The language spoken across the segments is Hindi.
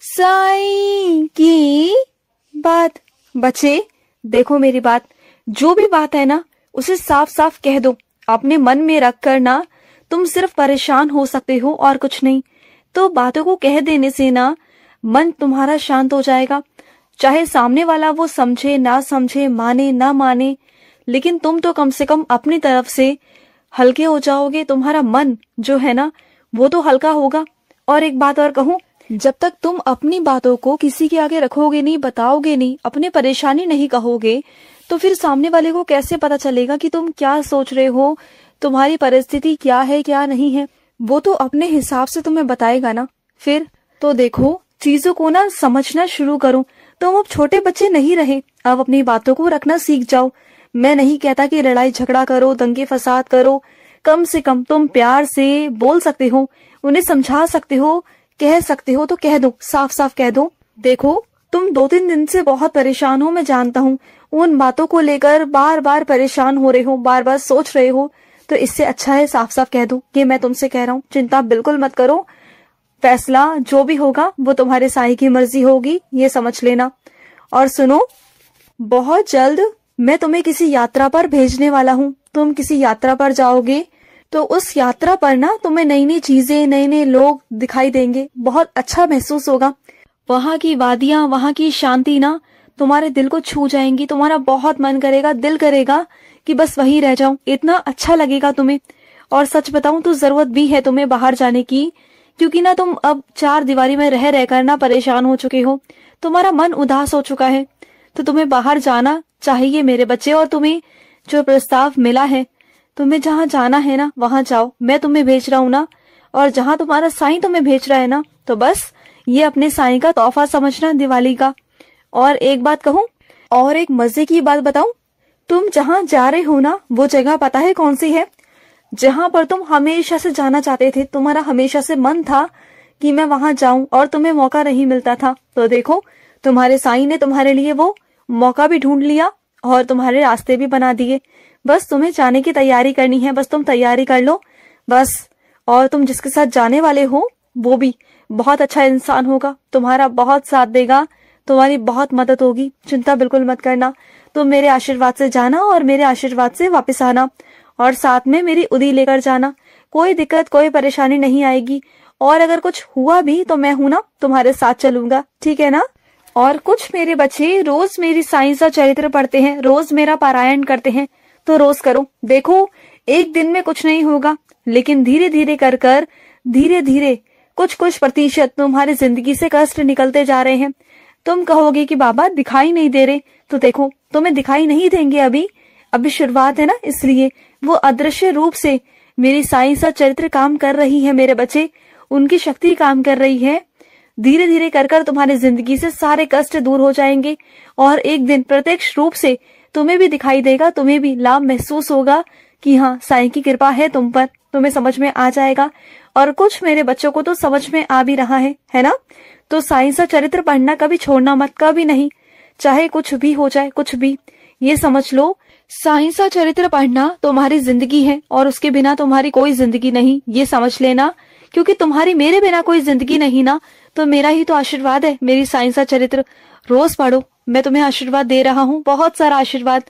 साईं की बात। बच्चे देखो मेरी बात, जो भी बात है ना उसे साफ साफ कह दो। अपने मन में रख कर ना तुम सिर्फ परेशान हो सकते हो और कुछ नहीं। तो बातों को कह देने से ना मन तुम्हारा शांत हो जाएगा। चाहे सामने वाला वो समझे ना समझे, माने ना माने, लेकिन तुम तो कम से कम अपनी तरफ से हल्के हो जाओगे। तुम्हारा मन जो है ना वो तो हल्का होगा। और एक बात और कहूं, जब तक तुम अपनी बातों को किसी के आगे रखोगे नहीं, बताओगे नहीं, अपने परेशानी नहीं कहोगे, तो फिर सामने वाले को कैसे पता चलेगा कि तुम क्या सोच रहे हो, तुम्हारी परिस्थिति क्या है क्या नहीं है। वो तो अपने हिसाब से तुम्हें बताएगा ना। फिर तो देखो, चीजों को ना समझना शुरू करो। तुम अब छोटे बच्चे नहीं रहे, अब अपनी बातों को रखना सीख जाओ। मैं नहीं कहता कि लड़ाई झगड़ा करो, दंगे फसाद करो। कम से कम तुम प्यार से बोल सकते हो, उन्हें समझा सकते हो, कह सकते हो तो कह दो, साफ साफ कह दो। देखो तुम 2-3 दिन से बहुत परेशान हो, मैं जानता हूँ। उन बातों को लेकर बार बार परेशान हो रहे हो, बार बार सोच रहे हो, तो इससे अच्छा है साफ साफ कह दो कि मैं तुमसे कह रहा हूँ, चिंता बिल्कुल मत करो। फैसला जो भी होगा वो तुम्हारे साईं की मर्जी होगी, ये समझ लेना। और सुनो, बहुत जल्द मैं तुम्हें किसी यात्रा पर भेजने वाला हूँ। तुम किसी यात्रा पर जाओगे तो उस यात्रा पर ना तुम्हें नई नई चीजें, नए नए लोग दिखाई देंगे। बहुत अच्छा महसूस होगा। वहाँ की वादियां, वहाँ की शांति ना तुम्हारे दिल को छू जाएंगी। तुम्हारा बहुत मन करेगा, दिल करेगा कि बस वहीं रह जाऊं। इतना अच्छा लगेगा तुम्हें। और सच बताऊं तो जरूरत भी है तुम्हें बाहर जाने की, क्योंकि ना तुम अब 4 दीवारी में रह रहकर ना परेशान हो चुके हो। तुम्हारा मन उदास हो चुका है, तो तुम्हें बाहर जाना चाहिए मेरे बच्चे। और तुम्हें जो प्रस्ताव मिला है, तुम्हें जहाँ जाना है ना वहां जाओ। मैं तुम्हें भेज रहा हूँ ना, और जहाँ तुम्हारा साईं तुम्हें भेज रहा है ना, तो बस ये अपने साईं का तोहफा समझना दिवाली का। और एक बात कहूँ, और एक मजे की बात बताऊं, तुम जहाँ जा रहे हो ना वो जगह पता है कौन सी है? जहाँ पर तुम हमेशा से जाना चाहते थे, तुम्हारा हमेशा से मन था कि मैं वहां जाऊं, और तुम्हें मौका नहीं मिलता था। तो देखो, तुम्हारे साईं ने तुम्हारे लिए वो मौका भी ढूंढ लिया और तुम्हारे रास्ते भी बना दिए। बस तुम्हें जाने की तैयारी करनी है, बस तुम तैयारी कर लो बस। और तुम जिसके साथ जाने वाले हो वो भी बहुत अच्छा इंसान होगा, तुम्हारा बहुत साथ देगा, तुम्हारी बहुत मदद होगी। चिंता बिल्कुल मत करना। तुम मेरे आशीर्वाद से जाना और मेरे आशीर्वाद से वापस आना, और साथ में मेरी उदी लेकर जाना। कोई दिक्कत, कोई परेशानी नहीं आएगी। और अगर कुछ हुआ भी तो मैं हूं ना, तुम्हारे साथ चलूंगा, ठीक है ना? और कुछ मेरे बच्चे रोज मेरी साईं सा चरित्र पढ़ते हैं, रोज मेरा पारायण करते हैं, तो रोज करो। देखो, एक दिन में कुछ नहीं होगा, लेकिन धीरे धीरे कर कर, धीरे धीरे कुछ कुछ प्रतिशत तुम्हारी जिंदगी से कष्ट निकलते जा रहे हैं। तुम कहोगे कि बाबा दिखाई नहीं दे रहे, तो देखो तुम्हें दिखाई नहीं देंगे। अभी शुरुआत है ना, इसलिए वो अदृश्य रूप से मेरी साईं सा चरित्र काम कर रही है मेरे बच्चे, उनकी शक्ति काम कर रही है। धीरे धीरे कर कर तुम्हारी जिंदगी से सारे कष्ट दूर हो जाएंगे, और एक दिन प्रत्यक्ष रूप से तुम्हें भी दिखाई देगा, तुम्हें भी लाभ महसूस होगा कि हाँ, साईं की कृपा है तुम पर। तुम्हें समझ में आ जाएगा, और कुछ मेरे बच्चों को तो समझ में आ भी रहा है ना? तो साईं सा चरित्र पढ़ना कभी छोड़ना मत, कभी नहीं, चाहे कुछ भी हो जाए, कुछ भी। ये समझ लो, साईं सा चरित्र पढ़ना तुम्हारी जिंदगी है, और उसके बिना तुम्हारी कोई जिंदगी नहीं, ये समझ लेना। क्योंकि तुम्हारी मेरे बिना कोई जिंदगी नहीं ना, तो मेरा ही तो आशीर्वाद है। मेरी साईं सा चरित्र रोज पढ़ो, मैं तुम्हें आशीर्वाद दे रहा हूँ, बहुत सारा आशीर्वाद।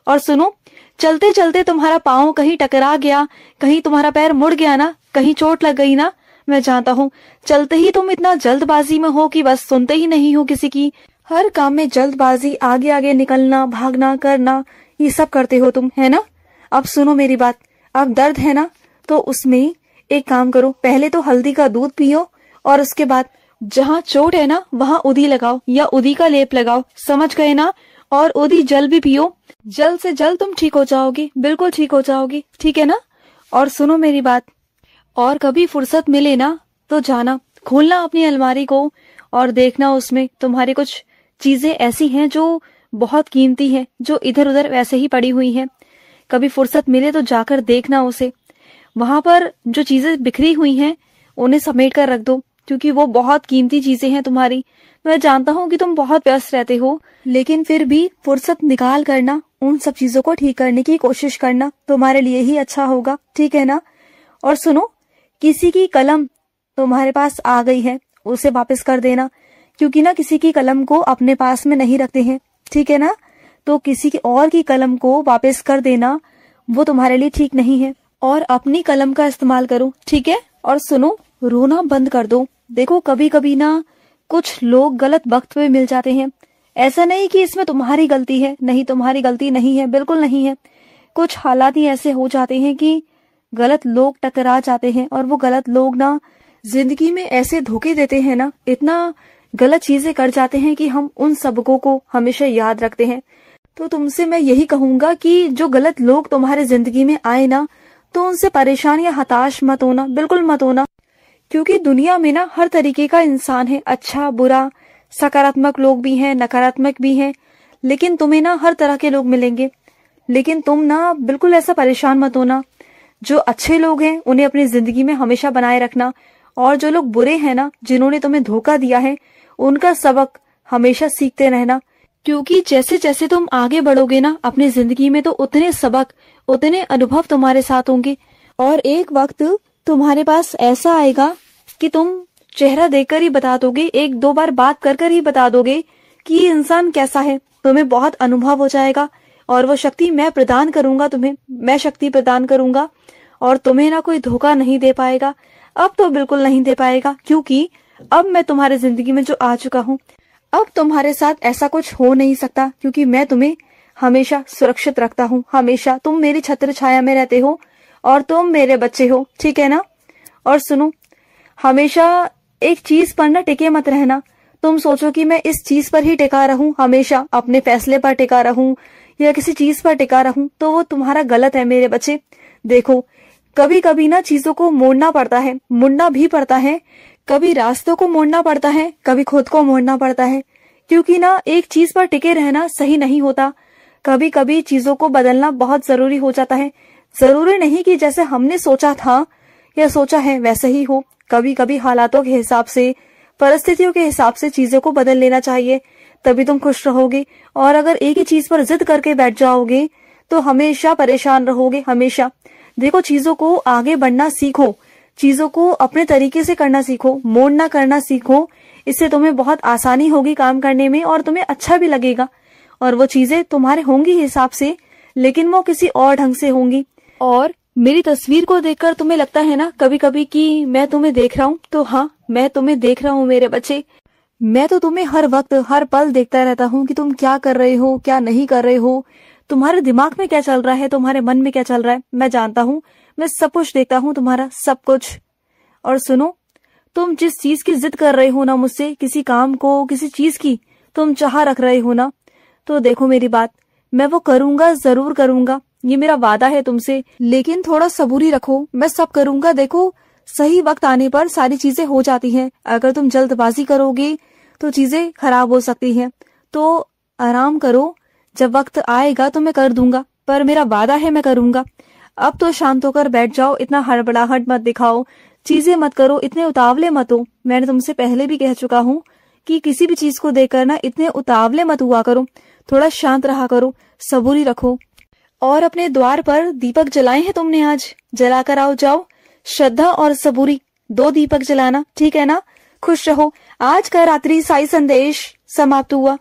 और सुनो, चलते चलते तुम्हारा पाँव कहीं टकरा गया, कहीं तुम्हारा पैर मुड़ गया ना, कहीं चोट लग गई ना, मैं जानता हूँ। चलते ही तुम इतना जल्दबाजी में हो कि बस सुनते ही नहीं हो किसी की। हर काम में जल्दबाजी, आगे आगे निकलना, भागना, करना, ये सब करते हो तुम, है ना? अब सुनो मेरी बात, अब दर्द है ना, तो उसमें एक काम करो, पहले तो हल्दी का दूध पियो, और उसके बाद जहाँ चोट है ना वहाँ उदी लगाओ, या उदी का लेप लगाओ, समझ गए ना? और उदी जल भी पियो, जल्द से जल्द तुम ठीक हो जाओगी, बिल्कुल ठीक हो जाओगी, ठीक है ना? और सुनो मेरी बात, और कभी फुर्सत मिले ना तो जाना, खोलना अपनी अलमारी को और देखना उसमें तुम्हारी कुछ चीजें ऐसी हैं जो बहुत कीमती हैं, जो इधर उधर वैसे ही पड़ी हुई हैं। कभी फुर्सत मिले तो जाकर देखना उसे। वहां पर जो चीजें बिखरी हुई हैं उन्हें समेट कर रख दो, क्योंकि वो बहुत कीमती चीजें हैं तुम्हारी। मैं जानता हूँ कि तुम बहुत व्यस्त रहते हो, लेकिन फिर भी फुर्सत निकाल करना उन सब चीजों को ठीक करने की कोशिश करना, तुम्हारे लिए ही अच्छा होगा, ठीक है ना? और सुनो, किसी की कलम तुम्हारे पास आ गई है उसे वापस कर देना। क्योंकि ना किसी की कलम को अपने पास में नहीं रखते हैं, ठीक है ना। तो किसी की और की कलम को वापस कर देना वो तुम्हारे लिए ठीक नहीं है, और अपनी कलम का इस्तेमाल करो, ठीक है। और सुनो, रोना बंद कर दो। देखो कभी कभी ना कुछ लोग गलत वक्त पे मिल जाते हैं। ऐसा नहीं कि इसमें तुम्हारी गलती है, नहीं तुम्हारी गलती नहीं है, बिल्कुल नहीं है। कुछ हालात ही ऐसे हो जाते हैं कि गलत लोग टकरा जाते हैं, और वो गलत लोग ना जिंदगी में ऐसे धोखे देते हैं ना, इतना गलत चीजें कर जाते हैं कि हम उन सबकों को हमेशा याद रखते हैं। तो तुमसे मैं यही कहूंगा कि जो गलत लोग तुम्हारे जिंदगी में आए ना, तो उनसे परेशान या हताश मत होना, बिल्कुल मत होना। क्योंकि दुनिया में ना हर तरीके का इंसान है, अच्छा बुरा, सकारात्मक लोग भी हैं, नकारात्मक भी हैं, लेकिन तुम्हें ना हर तरह के लोग मिलेंगे। लेकिन तुम ना बिल्कुल ऐसा परेशान मत होना। जो अच्छे लोग हैं उन्हें अपनी जिंदगी में हमेशा बनाए रखना, और जो लोग बुरे हैं ना, जिन्होंने तुम्हें धोखा दिया है, उनका सबक हमेशा सीखते रहना। क्योंकि जैसे जैसे तुम आगे बढ़ोगे ना अपनी जिंदगी में, तो उतने सबक, उतने अनुभव तुम्हारे साथ होंगे, और एक वक्त तुम्हारे पास ऐसा आएगा कि तुम चेहरा देखकर ही बता दोगे, एक दो बार बात कर कर ही बता दोगे कि ये इंसान कैसा है। तुम्हें बहुत अनुभव हो जाएगा, और वो शक्ति मैं प्रदान करूंगा तुम्हें, मैं शक्ति प्रदान करूंगा, और तुम्हें ना कोई धोखा नहीं दे पाएगा। अब तो बिल्कुल नहीं दे पाएगा, क्योंकि अब मैं तुम्हारे जिंदगी में जो आ चुका हूँ, अब तुम्हारे साथ ऐसा कुछ हो नहीं सकता, क्योंकि मैं तुम्हें हमेशा सुरक्षित रखता हूँ। हमेशा तुम मेरी छत्र छाया में रहते हो, और तुम मेरे बच्चे हो, ठीक है ना। और सुनो, हमेशा एक चीज पर ना टिके मत रहना। तुम सोचो कि मैं इस चीज पर ही टिका रहूं, हमेशा अपने फैसले पर टिका रहूं या किसी चीज पर टिका रहूं, तो वो तुम्हारा गलत है मेरे बच्चे। देखो कभी कभी ना चीजों को मोड़ना पड़ता है, मुड़ना भी पड़ता है, कभी रास्तों को मोड़ना पड़ता है, कभी खुद को मोड़ना पड़ता है, क्योंकि ना एक चीज पर टिके रहना सही नहीं होता। कभी कभी चीजों को बदलना बहुत जरूरी हो जाता है। जरूरी नहीं कि जैसे हमने सोचा था या सोचा है वैसे ही हो। कभी कभी हालातों के हिसाब से, परिस्थितियों के हिसाब से चीजों को बदल लेना चाहिए, तभी तुम खुश रहोगे। और अगर एक ही चीज पर जिद करके बैठ जाओगे तो हमेशा परेशान रहोगे, हमेशा। देखो चीजों को आगे बढ़ना सीखो, चीजों को अपने तरीके से करना सीखो, मोड़ना करना सीखो। इससे तुम्हें बहुत आसानी होगी काम करने में, और तुम्हें अच्छा भी लगेगा। और वो चीजें तुम्हारे होंगी हिसाब से, लेकिन वो किसी और ढंग से होंगी। और मेरी तस्वीर को देखकर तुम्हें लगता है ना कभी कभी कि मैं तुम्हें देख रहा हूँ, तो हाँ मैं तुम्हें देख रहा हूँ मेरे बच्चे। मैं तो तुम्हें हर वक्त हर पल देखता रहता हूँ कि तुम क्या कर रहे हो, क्या नहीं कर रहे हो, तुम्हारे दिमाग में क्या चल रहा है, तुम्हारे मन में क्या चल रहा है, मैं जानता हूँ। मैं सब कुछ देखता हूँ, तुम्हारा सब कुछ। और सुनो, तुम जिस चीज की जिद कर रहे हो ना मुझसे, किसी काम को, किसी चीज की तुम चाह रख रहे हो ना, तो देखो मेरी बात, मैं वो करूंगा, जरूर करूंगा, ये मेरा वादा है तुमसे। लेकिन थोड़ा सबूरी रखो, मैं सब करूंगा। देखो सही वक्त आने पर सारी चीजें हो जाती हैं। अगर तुम जल्दबाजी करोगे तो चीजें खराब हो सकती हैं। तो आराम करो, जब वक्त आएगा तो मैं कर दूंगा, पर मेरा वादा है मैं करूंगा। अब तो शांत होकर बैठ जाओ, इतना हड़बड़ाहट मत दिखाओ, चीजें मत करो, इतने उतावले मत हो। मैंने तुमसे पहले भी कह चुका हूँ कि किसी भी चीज को देखकर ना इतने उतावले मत हुआ करो, थोड़ा शांत रहा करो, सबूरी रखो। और अपने द्वार पर दीपक जलाए हैं तुमने, आज जलाकर आओ जाओ। श्रद्धा और सबूरी, 2 दीपक जलाना, ठीक है ना। खुश रहो। आज का रात्रि साई संदेश समाप्त हुआ।